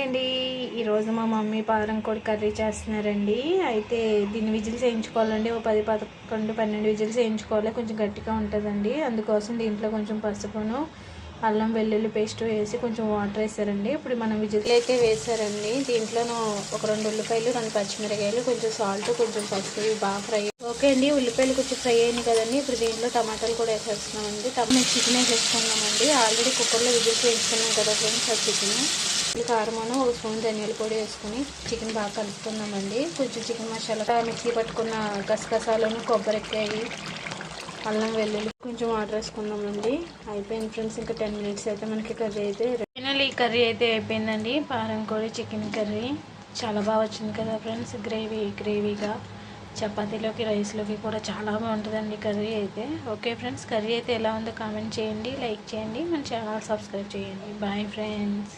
అండి. ఈరోజు మా మమ్మీ పాదరం కోడి కర్రీ చేస్తున్నారండి. అయితే దీన్ని విజిల్స్ వేయించుకోవాలండి. ఓ 10, 11, 12 విజిల్స్ వేయించుకోవాలి. కొంచెం గట్టిగా ఉంటుందండి. అందుకోసం దీంట్లో కొంచెం పసుపును, అల్లం వెల్లుల్లి పేస్ట్ వేసి కొంచెం వాటర్ వేసారండి. ఇప్పుడు మనం విజిల్ అయితే వేసారండి. దీంట్లోనూ ఒక 2 ఉల్లిపాయలు, 2 పచ్చిమిరకాయలు, కొంచెం సాల్ట్, కొంచెం పసుపు బాగా ఫ్రై. ఓకే అండి, ఉల్లిపాయలు కొంచెం ఫ్రై అయ్యాయి కదండి. ఇప్పుడు దీంట్లో టమాటాలు కూడా వేసేస్తున్నామండి. చికెన్ వేసేసుకున్నామండి. ఆల్రెడీ కుక్కర్లో విజిల్స్ వేయించుకున్నాం కదా ఫ్రెండ్స్. ఆ చికెన్ కారమును, ఒక స్పూన్ ధనియాల పొడి వేసుకుని చికెన్ బాగా కలుపుకుందామండి. కొంచెం చికెన్ మసాలా, మిక్సీ పట్టుకున్న గసగసాలను, కొబ్బరికాయ, అల్లం వెల్లుల్లి, కొంచెం వాటర్ వేసుకుందామండి. అయిపోయింది ఫ్రెండ్స్. ఇంకా 10 మినిట్స్ అయితే మనకి కర్రీ అయితే ఫైనల్. ఈ కర్రీ అయితే అయిపోయిందండి. పారం కోడి చికెన్ కర్రీ చాలా బాగా వచ్చింది కదా ఫ్రెండ్స్. గ్రేవీగా చపాతీలోకి, రైస్లోకి కూడా చాలా బాగుంటుందండి కర్రీ అయితే. ఓకే ఫ్రెండ్స్, కర్రీ అయితే ఎలా ఉందో కామెంట్ చేయండి, లైక్ చేయండి, మన ఛానల్ సబ్స్క్రైబ్ చేయండి. Bye friends.